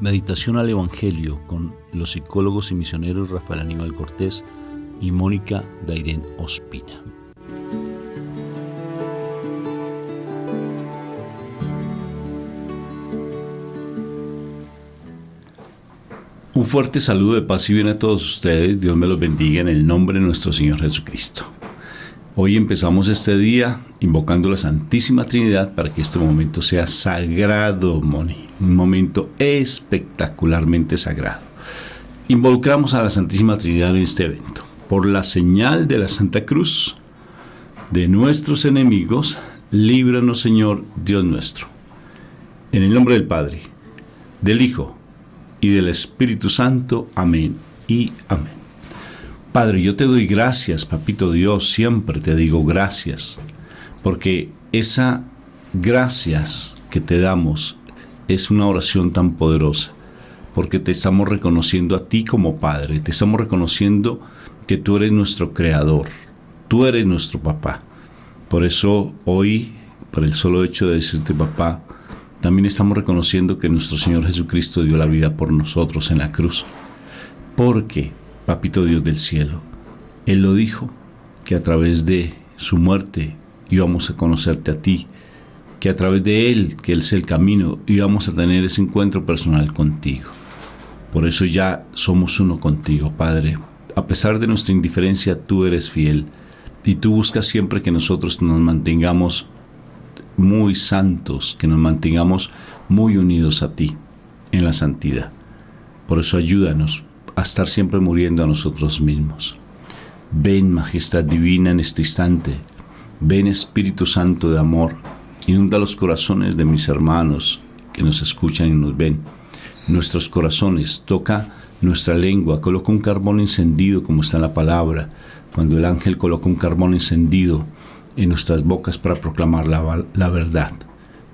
Meditación al Evangelio con los psicólogos y misioneros Rafael Aníbal Cortés y Mónica Dairén Ospina. Un fuerte saludo de paz y bien a todos ustedes. Dios me los bendiga en el nombre de nuestro Señor Jesucristo. Hoy empezamos este día invocando la Santísima Trinidad para que este momento sea sagrado, Moni. Un momento espectacularmente sagrado. Involucramos a la Santísima Trinidad en este evento. Por la señal de la Santa Cruz de nuestros enemigos, líbranos, Señor, Dios nuestro. En el nombre del Padre, del Hijo y del Espíritu Santo. Amén y amén. Padre, yo te doy gracias, Papito Dios, siempre te digo gracias, porque esa gracias que te damos es una oración tan poderosa, porque te estamos reconociendo a ti como Padre, te estamos reconociendo que tú eres nuestro Creador, tú eres nuestro Papá. Por eso hoy, por el solo hecho de decirte Papá, también estamos reconociendo que nuestro Señor Jesucristo dio la vida por nosotros en la cruz. Porque, Papito Dios del cielo, Él lo dijo, que a través de su muerte íbamos a conocerte a ti, que a través de Él, que Él es el camino, íbamos a tener ese encuentro personal contigo. Por eso ya somos uno contigo, Padre. A pesar de nuestra indiferencia, tú eres fiel y tú buscas siempre que nosotros nos mantengamos muy santos, que nos mantengamos muy unidos a ti en la santidad. Por eso ayúdanos a estar siempre muriendo a nosotros mismos. Ven, Majestad Divina, en este instante. Ven, Espíritu Santo de amor. Inunda los corazones de mis hermanos que nos escuchan y nos ven. Nuestros corazones, toca nuestra lengua, coloca un carbón encendido, como está en la palabra, cuando el ángel coloca un carbón encendido en nuestras bocas para proclamar la verdad.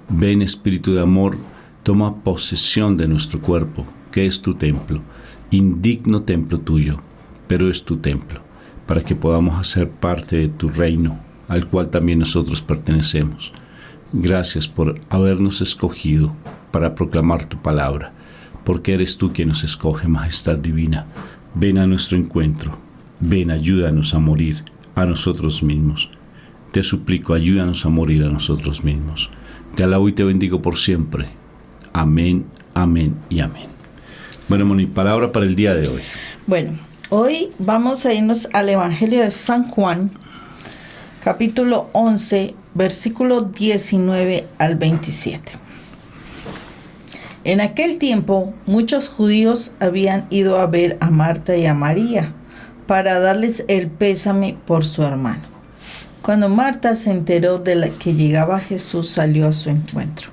Ven, Espíritu de amor, toma posesión de nuestro cuerpo, que es tu templo, indigno templo tuyo, pero es tu templo, para que podamos hacer parte de tu reino, al cual también nosotros pertenecemos. Gracias por habernos escogido para proclamar tu palabra, porque eres tú quien nos escoge, Majestad Divina. Ven a nuestro encuentro, ven, ayúdanos a morir a nosotros mismos. Te suplico, ayúdanos a morir a nosotros mismos. Te alabo y te bendigo por siempre. Amén, amén y amén. Bueno, Moni, palabra para el día de hoy. Bueno, hoy vamos a irnos al Evangelio de San Juan, capítulo 11, versículo 19 al 27. En aquel tiempo, muchos judíos habían ido a ver a Marta y a María para darles el pésame por su hermano. Cuando Marta se enteró de que llegaba Jesús, salió a su encuentro,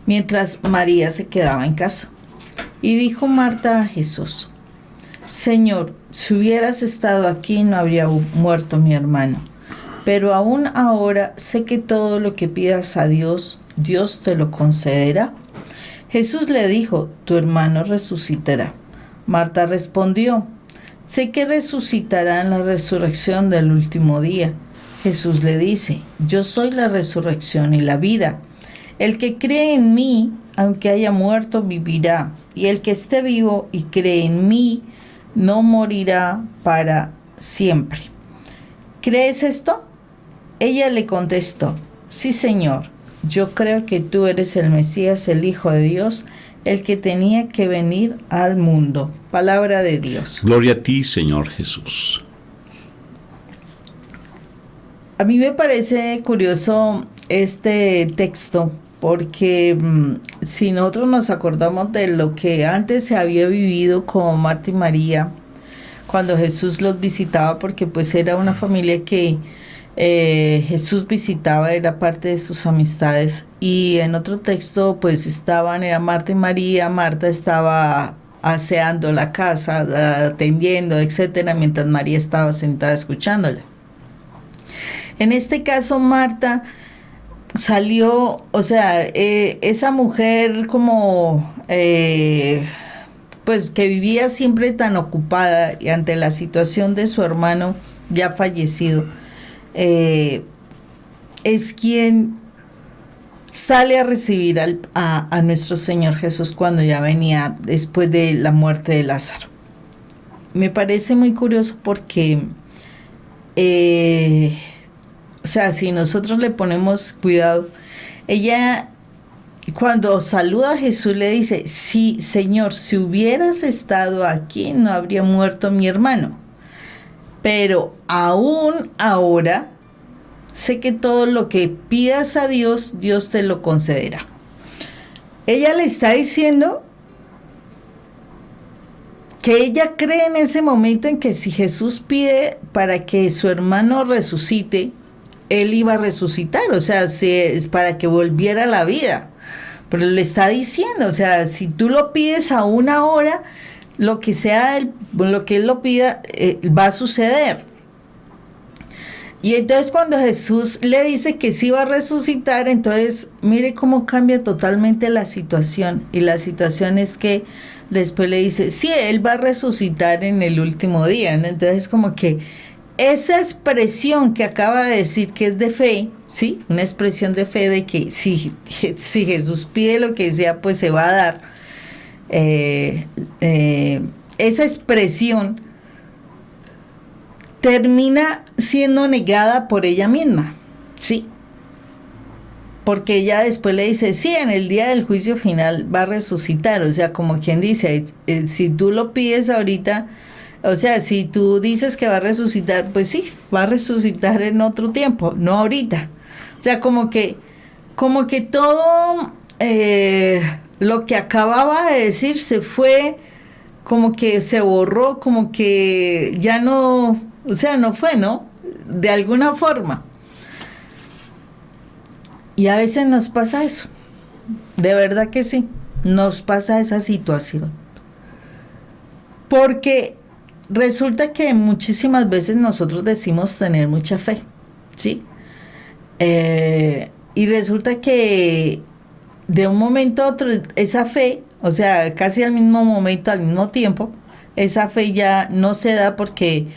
mientras María se quedaba en casa. Y dijo Marta a Jesús: Señor, si hubieras estado aquí no habría muerto mi hermano. Pero aún ahora sé que todo lo que pidas a Dios, Dios te lo concederá. Jesús le dijo: tu hermano resucitará. Marta respondió: sé que resucitará en la resurrección del último día. Jesús le dice: yo soy la resurrección y la vida. El que cree en mí, aunque haya muerto, vivirá. Y el que esté vivo y cree en mí, no morirá para siempre. ¿Crees esto? Ella le contestó: sí, Señor. Yo creo que tú eres el Mesías, el Hijo de Dios, el que tenía que venir al mundo. Palabra de Dios. Gloria a ti, Señor Jesús. A mí me parece curioso este texto porque si nosotros nos acordamos de lo que antes se había vivido con Marta y María, cuando Jesús los visitaba, porque pues era una familia que Jesús visitaba, era parte de sus amistades, y en otro texto pues era Marta y María. Marta estaba aseando la casa, atendiendo, etcétera, mientras María estaba sentada escuchándola. En este caso Marta salió, esa mujer como pues que vivía siempre tan ocupada y ante la situación de su hermano ya fallecido, es quien sale a recibir a nuestro Señor Jesús cuando ya venía después de la muerte de Lázaro. Me parece muy curioso porque, o sea, si nosotros le ponemos cuidado, ella cuando saluda a Jesús le dice, sí, Señor, si hubieras estado aquí no habría muerto mi hermano, pero aún ahora sé que todo lo que pidas a Dios, Dios te lo concederá. Ella le está diciendo que ella cree en ese momento en que si Jesús pide para que su hermano resucite, él iba a resucitar, o sea, es para que volviera a la vida. Pero le está diciendo, o sea, si tú lo pides a una hora, lo que sea, lo que él lo pida, va a suceder. Y entonces cuando Jesús le dice que sí va a resucitar, entonces mire cómo cambia totalmente la situación. Y la situación es que después le dice, sí, él va a resucitar en el último día, ¿no? Entonces como que esa expresión que acaba de decir que es de fe, ¿sí? Una expresión de fe de que si Jesús pide lo que sea, pues se va a dar. Esa expresión termina siendo negada por ella misma, ¿sí? Porque ella después le dice, sí, en el día del juicio final va a resucitar, o sea, como quien dice, si tú lo pides ahorita, o sea, si tú dices que va a resucitar, pues sí, va a resucitar en otro tiempo, no ahorita. O sea, como que todo lo que acababa de decir se fue, como que se borró, como que ya no, o sea, no fue, ¿no? De alguna forma. Y a veces nos pasa eso. De verdad que sí. Nos pasa esa situación. Porque resulta que muchísimas veces nosotros decimos tener mucha fe, ¿sí? Y resulta que de un momento a otro esa fe, o sea, casi al mismo momento, al mismo tiempo, esa fe ya no se da porque,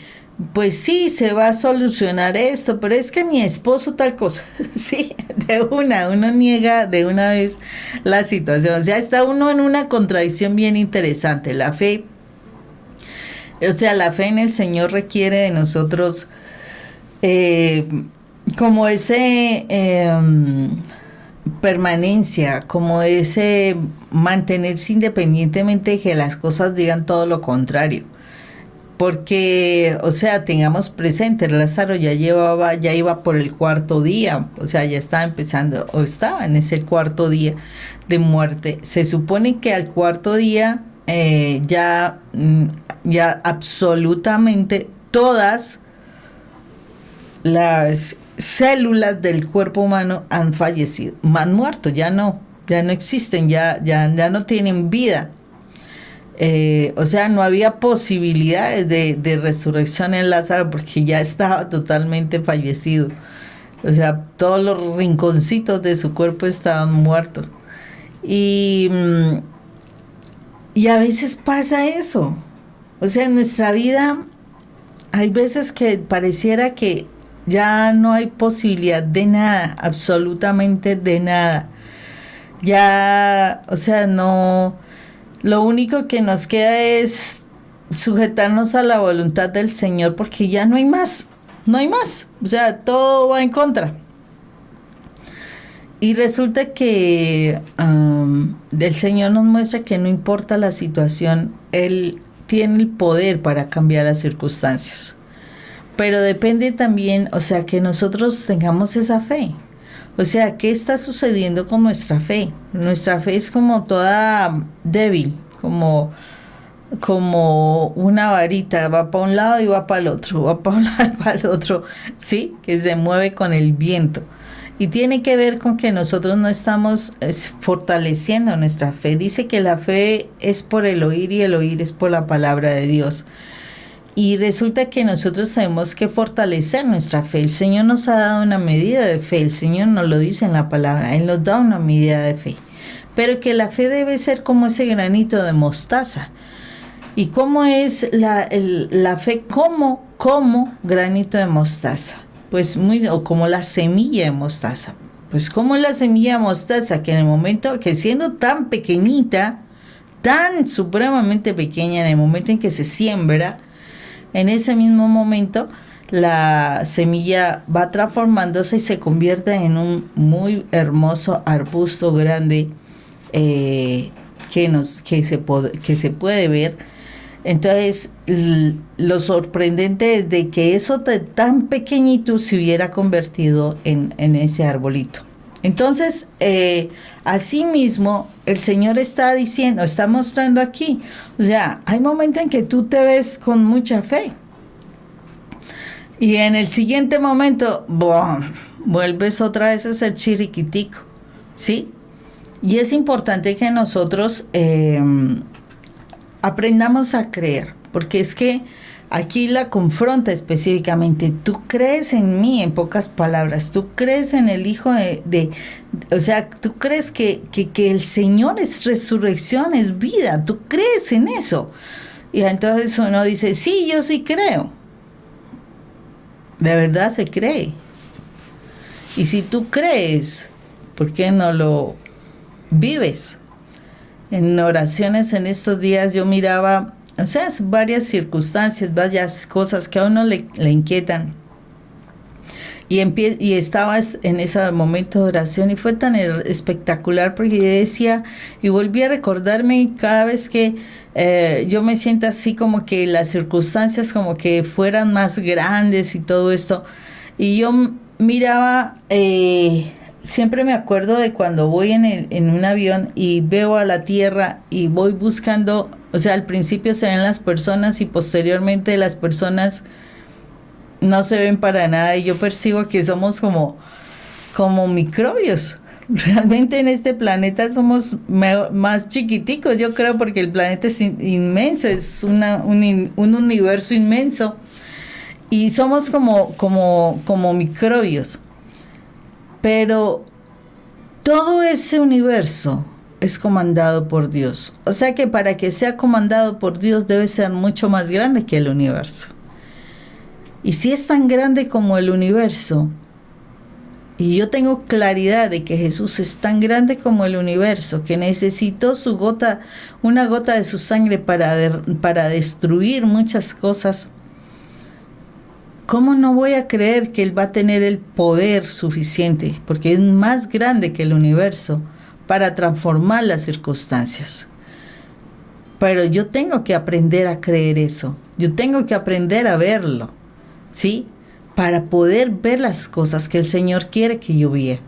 pues sí, se va a solucionar esto, pero es que mi esposo tal cosa, sí, uno niega de una vez la situación, o sea, está uno en una contradicción bien interesante. La fe, o sea, la fe en el Señor requiere de nosotros como ese permanencia, como ese mantenerse independientemente de que las cosas digan todo lo contrario. Porque, o sea, tengamos presente, Lázaro ya iba por el cuarto día, o sea, ya estaba empezando, o estaba en ese cuarto día de muerte. Se supone que al cuarto día ya absolutamente todas las células del cuerpo humano han fallecido, han muerto, ya no existen, ya no tienen vida. O sea, no había posibilidades de resurrección en Lázaro porque ya estaba totalmente fallecido. O sea, todos los rinconcitos de su cuerpo estaban muertos. Y a veces pasa eso. O sea, en nuestra vida hay veces que pareciera que ya no hay posibilidad de nada, absolutamente de nada. Ya, o sea, no. Lo único que nos queda es sujetarnos a la voluntad del Señor porque ya no hay más, o sea, todo va en contra. Y resulta que el Señor nos muestra que no importa la situación, Él tiene el poder para cambiar las circunstancias. Pero depende también, o sea, que nosotros tengamos esa fe. O sea, ¿qué está sucediendo con nuestra fe? Nuestra fe es como toda débil, como una varita, va para un lado y va para el otro, va para un lado y para el otro, ¿sí? Que se mueve con el viento. Y tiene que ver con que nosotros no estamos fortaleciendo nuestra fe. Dice que la fe es por el oír y el oír es por la palabra de Dios. Y resulta que nosotros tenemos que fortalecer nuestra fe. El Señor nos ha dado una medida de fe. El Señor nos lo dice en la palabra. Él nos da una medida de fe. Pero que la fe debe ser como ese granito de mostaza. ¿Y cómo es la fe? Como granito de mostaza. Pues o como la semilla de mostaza. Pues como la semilla de mostaza, que en el momento, que siendo tan pequeñita, tan supremamente pequeña, en el momento en que se siembra, en ese mismo momento la semilla va transformándose y se convierte en un muy hermoso arbusto grande, que se puede ver. Entonces, lo sorprendente es de que eso tan pequeñito se hubiera convertido en ese arbolito. Entonces, asimismo, el Señor está diciendo, está mostrando aquí, o sea, hay momentos en que tú te ves con mucha fe. Y en el siguiente momento, ¡bum!, vuelves otra vez a ser chiriquitico, ¿sí? Y es importante que nosotros aprendamos a creer, porque es que aquí la confronta específicamente. Tú crees en mí, en pocas palabras. Tú crees en el Hijo o sea, tú crees que el Señor es resurrección, es vida. Tú crees en eso. Y entonces uno dice, sí, yo sí creo. De verdad se cree. Y si tú crees, ¿por qué no lo vives? En oraciones en estos días yo miraba, o sea, varias circunstancias, varias cosas que a uno le inquietan. Y estaba en ese momento de oración y fue tan espectacular porque yo decía, y volví a recordarme cada vez que yo me siento así como que las circunstancias como que fueran más grandes y todo esto. Y yo miraba, siempre me acuerdo de cuando voy en un avión y veo a la tierra y voy buscando, o sea, al principio se ven las personas y posteriormente las personas no se ven para nada y yo percibo que somos como microbios. Realmente en este planeta somos más chiquiticos, yo creo, porque el planeta es inmenso, es un universo inmenso y somos como microbios. Pero todo ese universo es comandado por Dios. O sea que para que sea comandado por Dios debe ser mucho más grande que el universo. Y si es tan grande como el universo, y yo tengo claridad de que Jesús es tan grande como el universo, que necesitó una gota de su sangre para destruir muchas cosas, ¿cómo no voy a creer que Él va a tener el poder suficiente? Porque es más grande que el universo para transformar las circunstancias. Pero yo tengo que aprender a creer eso. Yo tengo que aprender a verlo, ¿sí? Para poder ver las cosas que el Señor quiere que yo vea.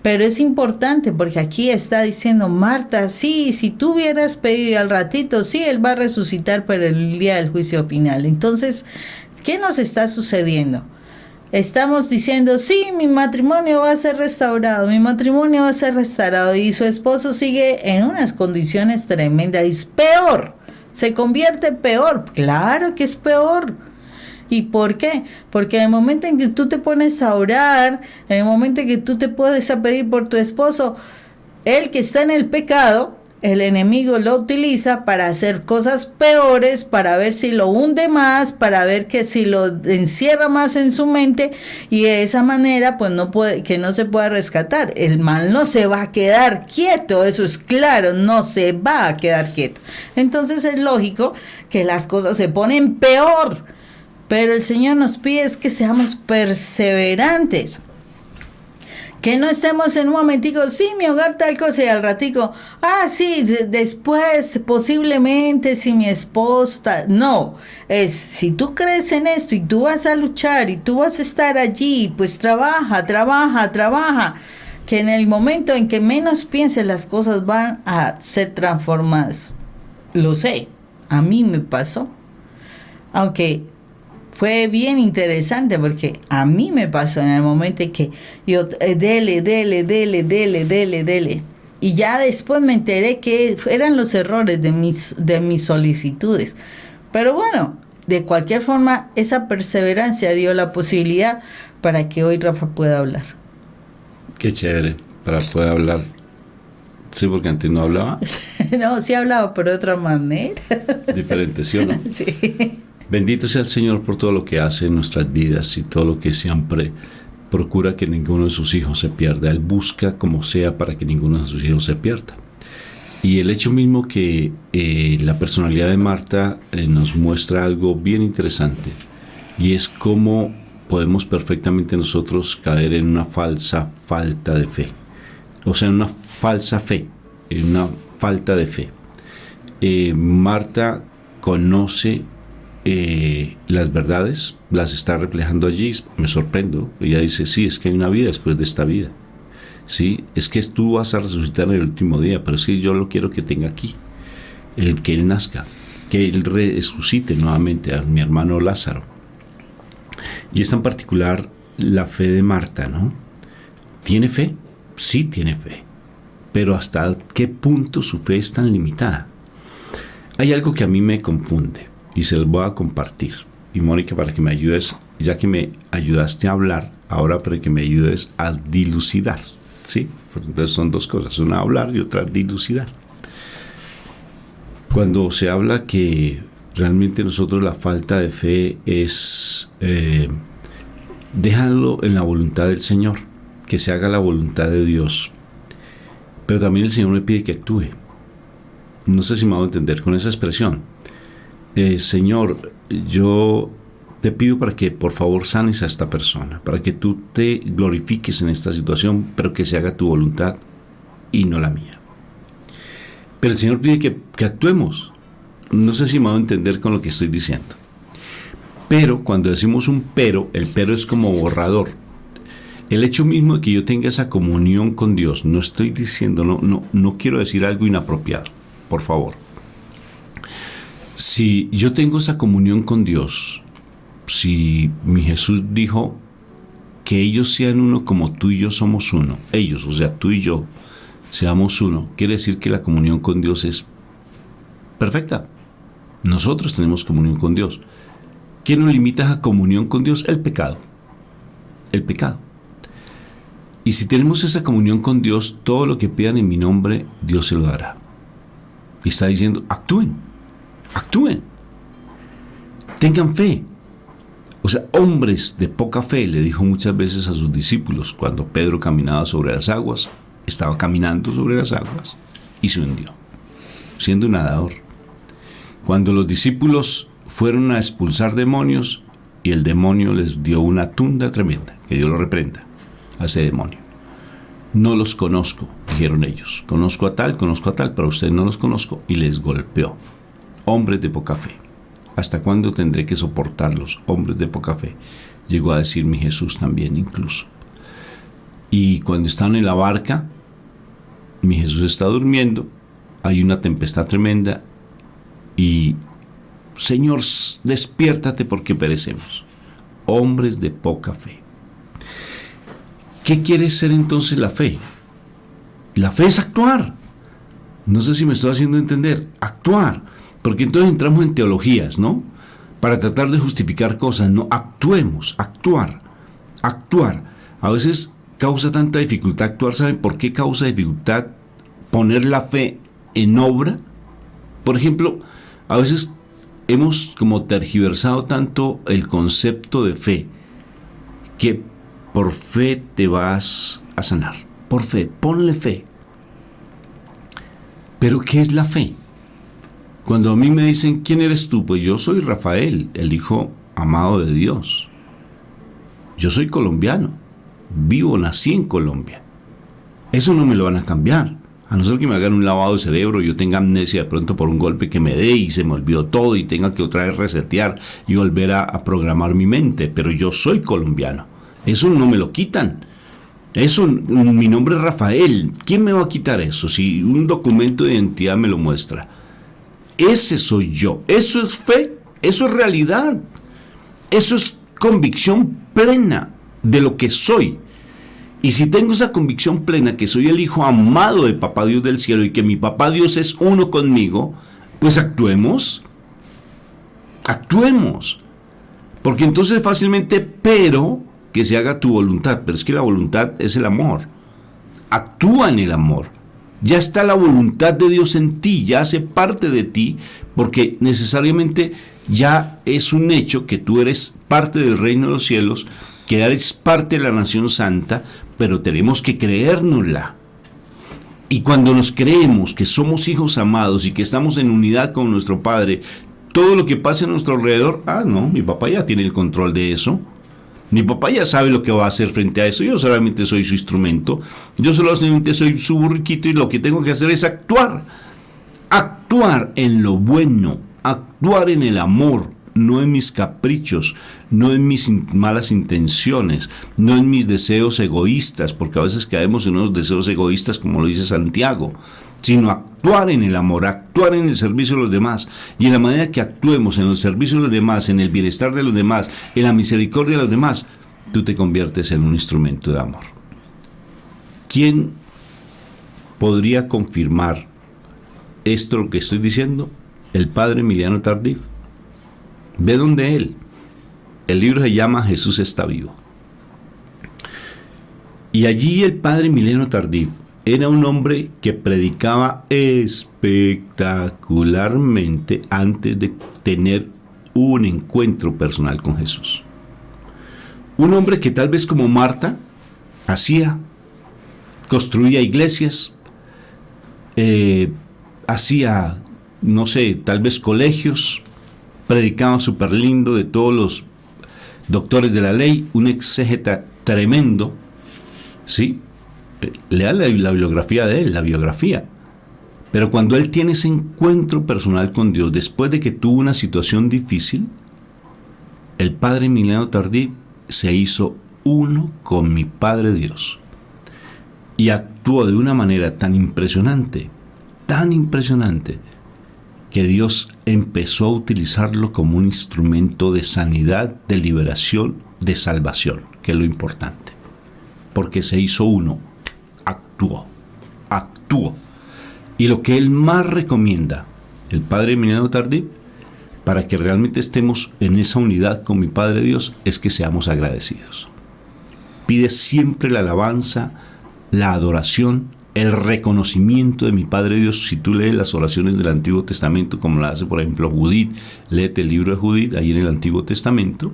Pero es importante porque aquí está diciendo Marta, sí, si tú hubieras pedido al ratito, sí, Él va a resucitar para el día del juicio final. Entonces, ¿qué nos está sucediendo? Estamos diciendo, sí, mi matrimonio va a ser restaurado, y su esposo sigue en unas condiciones tremendas, es peor, se convierte peor, claro que es peor. ¿Y por qué? Porque en el momento en que tú te pones a orar, en el momento en que tú te pones a pedir por tu esposo, él que está en el pecado, el enemigo lo utiliza para hacer cosas peores, para ver si lo hunde más, para ver que si lo encierra más en su mente y de esa manera pues que no se pueda rescatar. El mal no se va a quedar quieto, eso es claro, no se va a quedar quieto. Entonces es lógico que las cosas se ponen peor, pero el Señor nos pide es que seamos perseverantes. Que no estemos en un momentico, sí, mi hogar tal cosa, y al ratico, sí, después, posiblemente, si mi esposo tal. No, es, si tú crees en esto y tú vas a luchar y tú vas a estar allí, pues trabaja. Que en el momento en que menos pienses, las cosas van a ser transformadas. Lo sé, a mí me pasó. Aunque fue bien interesante porque a mí me pasó en el momento en que yo dele. Y ya después me enteré que eran los errores de mis solicitudes. Pero bueno, de cualquier forma, esa perseverancia dio la posibilidad para que hoy Rafa pueda hablar. Qué chévere, para poder hablar. Sí, porque antes no hablaba. No, sí hablaba, pero de otra manera. Diferente, ¿sí o no? Sí. Bendito sea el Señor por todo lo que hace en nuestras vidas y todo lo que siempre procura que ninguno de sus hijos se pierda. Él busca como sea para que ninguno de sus hijos se pierda. Y el hecho mismo que la personalidad de Marta nos muestra algo bien interesante, y es cómo podemos perfectamente nosotros caer en una falsa falta de fe. O sea, en una falsa fe, en una falta de fe. Marta conoce las verdades, las está reflejando allí. Me sorprendo. Ella dice, sí, es que hay una vida después de esta vida. Sí, es que tú vas a resucitar en el último día, pero es que yo lo quiero que tenga aquí, que él nazca, que él resucite nuevamente a mi hermano Lázaro. Y es tan particular la fe de Marta, ¿no? ¿Tiene fe? Sí tiene fe, pero ¿hasta qué punto su fe es tan limitada? Hay algo que a mí me confunde y se los voy a compartir. Y Mónica, para que me ayudes, ya que me ayudaste a hablar, ahora para que me ayudes a dilucidar, ¿sí? Entonces son dos cosas, una hablar y otra dilucidar. Cuando se habla que realmente nosotros la falta de fe es déjalo en la voluntad del Señor, que se haga la voluntad de Dios. Pero también el Señor me pide que actúe. No sé si me hago entender con esa expresión. Señor, yo te pido para que por favor sanes a esta persona, para que tú te glorifiques en esta situación, pero que se haga tu voluntad y no la mía. Pero el Señor pide que actuemos. No sé si me hago entender con lo que estoy diciendo. Pero cuando decimos un pero, el pero es como borrador. El hecho mismo de que yo tenga esa comunión con Dios, no estoy diciendo, no quiero decir algo inapropiado, por favor. Si yo tengo esa comunión con Dios, si mi Jesús dijo que ellos sean uno como tú y yo somos uno, ellos, o sea, tú y yo, seamos uno, quiere decir que la comunión con Dios es perfecta. Nosotros tenemos comunión con Dios. ¿Qué nos limita a esa comunión con Dios? El pecado. El pecado. Y si tenemos esa comunión con Dios, todo lo que pidan en mi nombre, Dios se lo dará. Y está diciendo, actúen, actúen, tengan fe. O sea, hombres de poca fe, le dijo muchas veces a sus discípulos, cuando Pedro caminaba sobre las aguas, estaba caminando sobre las aguas y se hundió, siendo un nadador. Cuando los discípulos fueron a expulsar demonios y el demonio les dio una tunda tremenda, que Dios lo reprenda a ese demonio. No los conozco, dijeron ellos. Conozco a tal, pero a ustedes no los conozco. Y les golpeó. Hombres de poca fe. ¿Hasta cuándo tendré que soportarlos? Hombres de poca fe. Llegó a decir mi Jesús también incluso. Y cuando están en la barca, mi Jesús está durmiendo, hay una tempestad tremenda y Señor, despiértate porque perecemos. Hombres de poca fe. ¿Qué quiere ser entonces la fe? La fe es actuar. No sé si me estoy haciendo entender. Actuar. Porque entonces entramos en teologías, ¿no? Para tratar de justificar cosas. No, actuemos, actuar. Actuar. A veces causa tanta dificultad actuar. ¿Saben por qué causa dificultad poner la fe en obra? Por ejemplo, a veces hemos como tergiversado tanto el concepto de fe que por fe te vas a sanar. Por fe, ponle fe. ¿Pero qué es la fe? Cuando a mí me dicen, ¿quién eres tú? Pues yo soy Rafael, el hijo amado de Dios. Yo soy colombiano. Nací en Colombia. Eso no me lo van a cambiar. A no ser que me hagan un lavado de cerebro, yo tenga amnesia de pronto por un golpe que me dé y se me olvidó todo y tenga que otra vez resetear y volver a programar mi mente. Pero yo soy colombiano. Eso no me lo quitan. Eso, mi nombre es Rafael. ¿Quién me va a quitar eso? Si un documento de identidad me lo muestra. Ese soy yo. Eso es fe. Eso es realidad. Eso es convicción plena de lo que soy. Y si tengo esa convicción plena que soy el hijo amado de Papá Dios del cielo y que mi Papá Dios es uno conmigo, pues actuemos. Actuemos. Porque entonces fácilmente, pero que se haga tu voluntad. Pero es que la voluntad es el amor. Actúa en el amor. Ya está la voluntad de Dios en ti, ya hace parte de ti, porque necesariamente ya es un hecho que tú eres parte del reino de los cielos que es parte de la nación santa, pero tenemos que creérnosla. Y cuando nos creemos que somos hijos amados y que estamos en unidad con nuestro Padre, todo lo que pasa a nuestro alrededor, no, mi papá ya tiene el control de eso. Mi papá ya sabe lo que va a hacer frente a eso. Yo solamente soy su instrumento. Yo solamente soy su burriquito y lo que tengo que hacer es actuar. Actuar en lo bueno, actuar en el amor, no en mis caprichos, no en mis malas intenciones, no en mis deseos egoístas, porque a veces caemos en unos deseos egoístas, como lo dice Santiago, sino actuar en el amor, actuar en el servicio de los demás. Y en la manera que actuemos en el servicio de los demás, en el bienestar de los demás, en la misericordia de los demás, tú te conviertes en un instrumento de amor. ¿Quién podría confirmar esto lo que estoy diciendo? El padre Emiliano Tardif. Ve donde él. El libro se llama Jesús está vivo. Y allí el padre Emiliano Tardif era un hombre que predicaba espectacularmente antes de tener un encuentro personal con Jesús. Un hombre que tal vez como Marta construía iglesias, hacía, no sé, tal vez colegios, predicaba súper lindo de todos los doctores de la ley, un exégeta tremendo, ¿sí? Lea la biografía de él, la biografía. Pero cuando él tiene ese encuentro personal con Dios, después de que tuvo una situación difícil, el padre Emiliano Tardif se hizo uno con mi Padre Dios. Y actuó de una manera tan impresionante, que Dios empezó a utilizarlo como un instrumento de sanidad, de liberación, de salvación, que es lo importante. Porque se hizo uno, actuó. Y lo que él más recomienda, el padre Emiliano Tardif, para que realmente estemos en esa unidad con mi Padre Dios, es que seamos agradecidos. Pide siempre la alabanza, la adoración, el reconocimiento de mi Padre Dios. Si tú lees las oraciones del Antiguo Testamento, como la hace por ejemplo Judith, léete el libro de Judith, ahí en el Antiguo Testamento,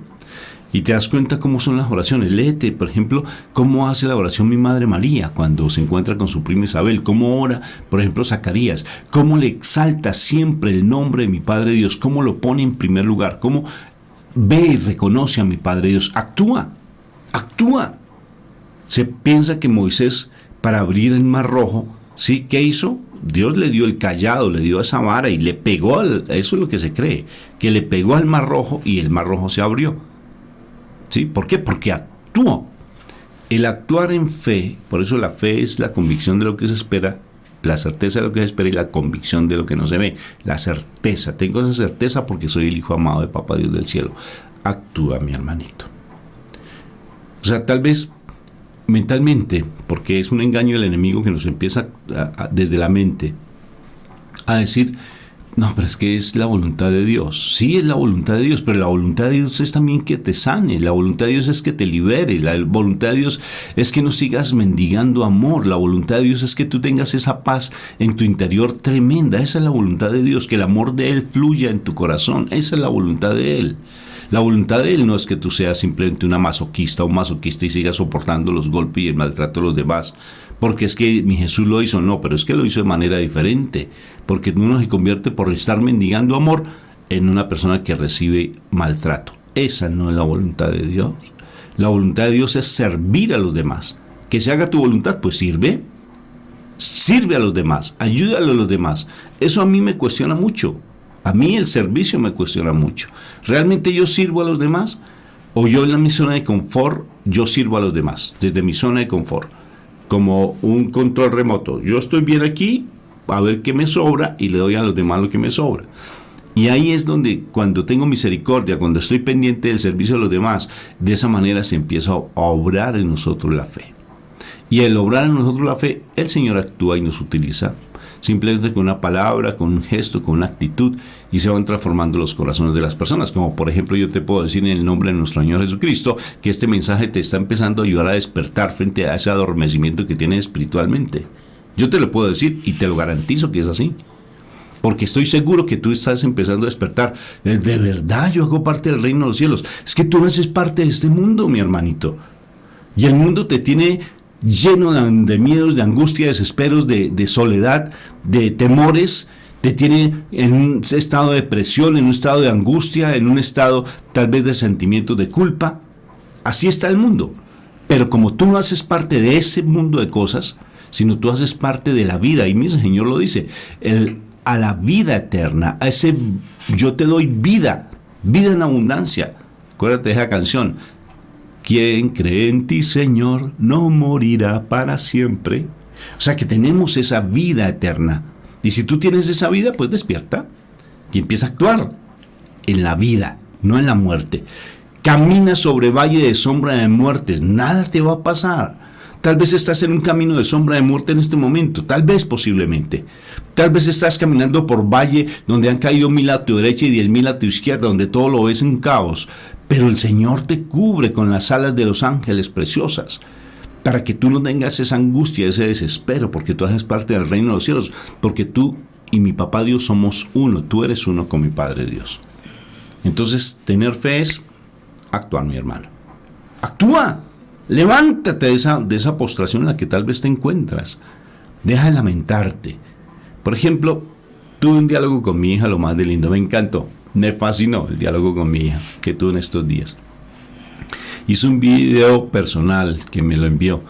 y te das cuenta cómo son las oraciones. Léete, por ejemplo, cómo hace la oración mi Madre María cuando se encuentra con su prima Isabel, cómo ora, por ejemplo, Zacarías, cómo le exalta siempre el nombre de mi Padre Dios, cómo lo pone en primer lugar, cómo ve y reconoce a mi Padre Dios, actúa. Se piensa que Moisés, para abrir el Mar Rojo, ¿sí? ¿Qué hizo? Dios le dio el cayado, le dio esa vara y le pegó, eso es lo que se cree, que le pegó al Mar Rojo y el Mar Rojo se abrió. ¿Sí? ¿Por qué? Porque actuó. El actuar en fe, por eso la fe es la convicción de lo que se espera, la certeza de lo que se espera y la convicción de lo que no se ve. La certeza, tengo esa certeza porque soy el hijo amado de Papá Dios del cielo. Actúa, mi hermanito. O sea, tal vez mentalmente, porque es un engaño del enemigo que nos empieza desde la mente a decir: no, pero es que es la voluntad de Dios. Sí, es la voluntad de Dios, pero la voluntad de Dios es también que te sane. La voluntad de Dios es que te libere. La voluntad de Dios es que no sigas mendigando amor. La voluntad de Dios es que tú tengas esa paz en tu interior tremenda. Esa es la voluntad de Dios, que el amor de Él fluya en tu corazón. Esa es la voluntad de Él. La voluntad de Él no es que tú seas simplemente una masoquista o un masoquista y sigas soportando los golpes y el maltrato de los demás, porque es que mi Jesús lo hizo. No, pero es que lo hizo de manera diferente, porque uno se convierte por estar mendigando amor en una persona que recibe maltrato. Esa no es la voluntad de Dios. La voluntad de Dios es servir a los demás. Que se haga tu voluntad, pues sirve a los demás, ayúdale a los demás. Eso a mí me cuestiona mucho. A mí el servicio me cuestiona mucho. ¿Realmente yo sirvo a los demás? ¿O yo en mi zona de confort, yo sirvo a los demás, desde mi zona de confort, como un control remoto? Yo estoy bien aquí, a ver qué me sobra y le doy a los demás lo que me sobra. Y ahí es donde, cuando tengo misericordia, cuando estoy pendiente del servicio a los demás, de esa manera se empieza a obrar en nosotros la fe. Y al obrar en nosotros la fe, el Señor actúa y nos utiliza simplemente con una palabra, con un gesto, con una actitud, y se van transformando los corazones de las personas. Como por ejemplo yo te puedo decir en el nombre de nuestro Señor Jesucristo que este mensaje te está empezando a ayudar a despertar frente a ese adormecimiento que tienes espiritualmente. Yo te lo puedo decir y te lo garantizo que es así. porque estoy seguro que tú estás empezando a despertar. De verdad, yo hago parte del reino de los cielos. Es que tú no haces parte de este mundo, mi hermanito. Y el mundo te tiene lleno de miedos, de angustia, de desesperos, de soledad, de temores. Te tiene en un estado de depresión, en un estado de angustia, en un estado tal vez de sentimientos de culpa. Así está el mundo. Pero como tú no haces parte de ese mundo de cosas, sino tú haces parte de la vida, y mi Señor lo dice, a la vida eterna, a ese yo te doy vida, vida en abundancia. Acuérdate de esa canción. Quien cree en ti, Señor, no morirá para siempre. O sea que tenemos esa vida eterna. Y si tú tienes esa vida, pues despierta y empieza a actuar en la vida, no en la muerte. Camina sobre valle de sombra de muertes, nada te va a pasar. Tal vez estás en un camino de sombra de muerte en este momento, tal vez posiblemente. Tal vez estás caminando por valle donde han caído 1000 a tu derecha y 10,000 a tu izquierda, donde todo lo ves en caos. Pero el Señor te cubre con las alas de los ángeles preciosas, para que tú no tengas esa angustia, ese desespero, porque tú haces parte del reino de los cielos, porque tú y mi papá Dios somos uno, tú eres uno con mi Padre Dios. Entonces, tener fe es actuar, mi hermano. Actúa, levántate de esa postración en la que tal vez te encuentras. Deja de lamentarte. Por ejemplo, tuve un diálogo con mi hija, lo más de lindo, me encantó, me fascinó el diálogo con mi hija que tuve en estos días. Hizo un video personal que me lo envió.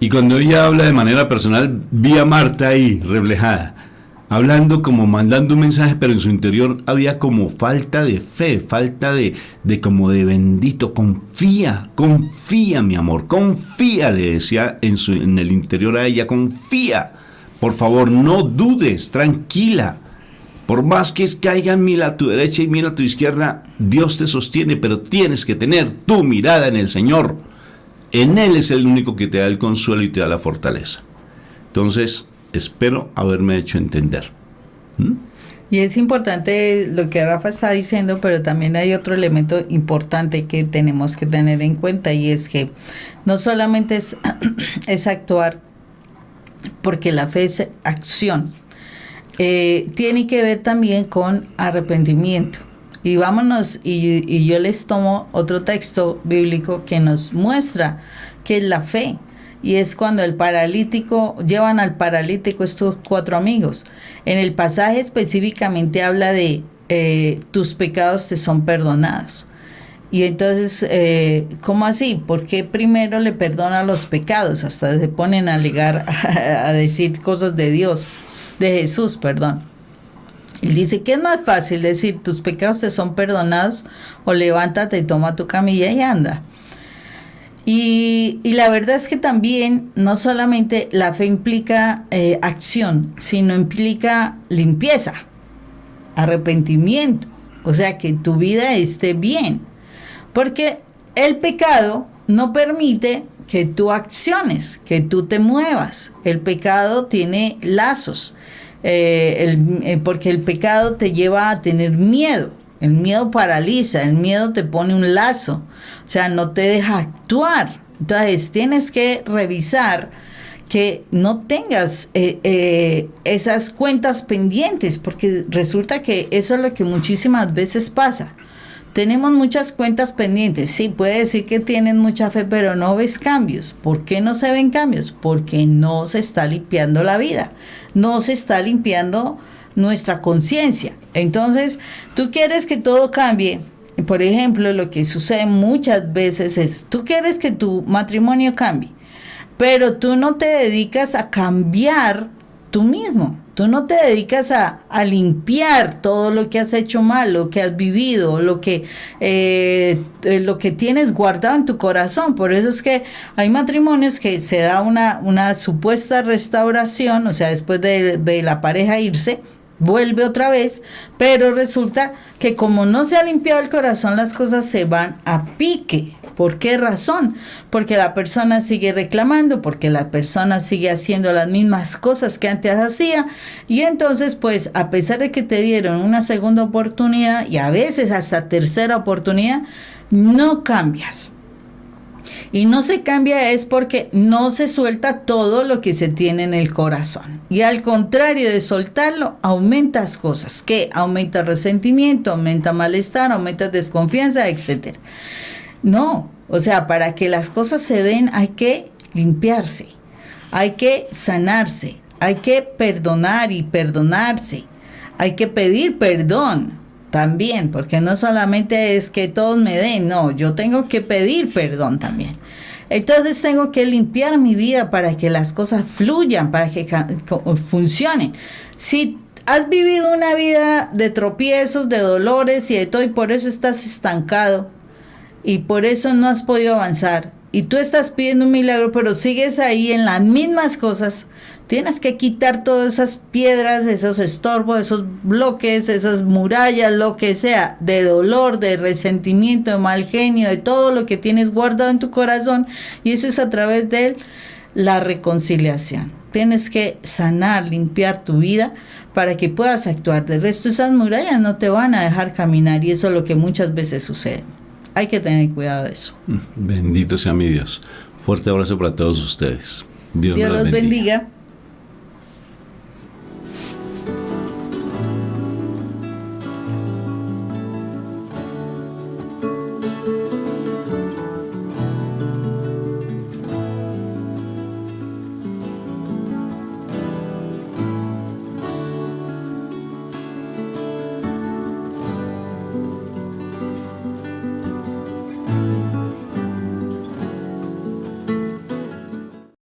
Y cuando ella habla de manera personal, vi a Marta ahí reflejada, hablando como mandando un mensaje, pero en su interior había como falta de fe, falta de como de bendito. Confía, mi amor, confía, le decía en el interior a ella, confía. Por favor, no dudes, tranquila. Por más que caigan 1000 a tu derecha y 1000 a tu izquierda, Dios te sostiene, pero tienes que tener tu mirada en el Señor. En Él es el único que te da el consuelo y te da la fortaleza. Entonces, espero haberme hecho entender. Y es importante lo que Rafa está diciendo, pero también hay otro elemento importante que tenemos que tener en cuenta, y es que no solamente es actuar, porque la fe es acción. Tiene que ver también con arrepentimiento. Y vámonos, y yo les tomo otro texto bíblico que nos muestra qué es la fe. Y es cuando llevan al paralítico estos 4 amigos. En el pasaje específicamente habla de tus pecados te son perdonados. Y entonces, ¿cómo así? ¿Por qué primero le perdona los pecados? Hasta se ponen a alegar, a decir cosas de Dios. De Jesús, perdón. Él dice que es más fácil decir tus pecados te son perdonados, o levántate, toma tu camilla y anda. Y la verdad es que también no solamente la fe implica acción, sino implica limpieza, arrepentimiento, o sea, que tu vida esté bien, porque el pecado no permite que tú acciones, que tú te muevas. El pecado tiene lazos, porque el pecado te lleva a tener miedo. El miedo paraliza, el miedo te pone un lazo, o sea, no te deja actuar. Entonces tienes que revisar que no tengas esas cuentas pendientes, porque resulta que eso es lo que muchísimas veces pasa. Tenemos muchas cuentas pendientes. Sí, puede decir que tienen mucha fe, pero no ves cambios. ¿Por qué no se ven cambios? Porque no se está limpiando la vida, no se está limpiando nuestra conciencia. Entonces, tú quieres que todo cambie. Por ejemplo, lo que sucede muchas veces es, tú quieres que tu matrimonio cambie, pero tú no te dedicas a cambiar tú mismo. Tú no te dedicas a limpiar todo lo que has hecho mal, lo que has vivido, lo que tienes guardado en tu corazón. Por eso es que hay matrimonios que se da una supuesta restauración, o sea, después de la pareja irse, vuelve otra vez, pero resulta que como no se ha limpiado el corazón, las cosas se van a pique. ¿Por qué razón? Porque la persona sigue reclamando, porque la persona sigue haciendo las mismas cosas que antes hacía, y entonces, pues, a pesar de que te dieron una segunda oportunidad y a veces hasta tercera oportunidad, no cambias. Y no se cambia es porque no se suelta todo lo que se tiene en el corazón. Y al contrario de soltarlo, aumentas cosas. ¿Qué? Aumenta resentimiento, aumenta malestar, aumenta desconfianza, etc. No, o sea, para que las cosas se den hay que limpiarse, hay que sanarse, hay que perdonar y perdonarse, hay que pedir perdón. También, porque no solamente es que todos me den, no, yo tengo que pedir perdón también. Entonces tengo que limpiar mi vida para que las cosas fluyan, para que funcionen. Si has vivido una vida de tropiezos, de dolores y de todo, y por eso estás estancado, y por eso no has podido avanzar, y tú estás pidiendo un milagro, pero sigues ahí en las mismas cosas, tienes que quitar todas esas piedras, esos estorbos, esos bloques, esas murallas, lo que sea, de dolor, de resentimiento, de mal genio, de todo lo que tienes guardado en tu corazón, y eso es a través de la reconciliación. Tienes que sanar, limpiar tu vida para que puedas actuar. Del resto, esas murallas no te van a dejar caminar, y eso es lo que muchas veces sucede. Hay que tener cuidado de eso. Bendito sea mi Dios. Fuerte abrazo para todos ustedes. Dios los bendiga.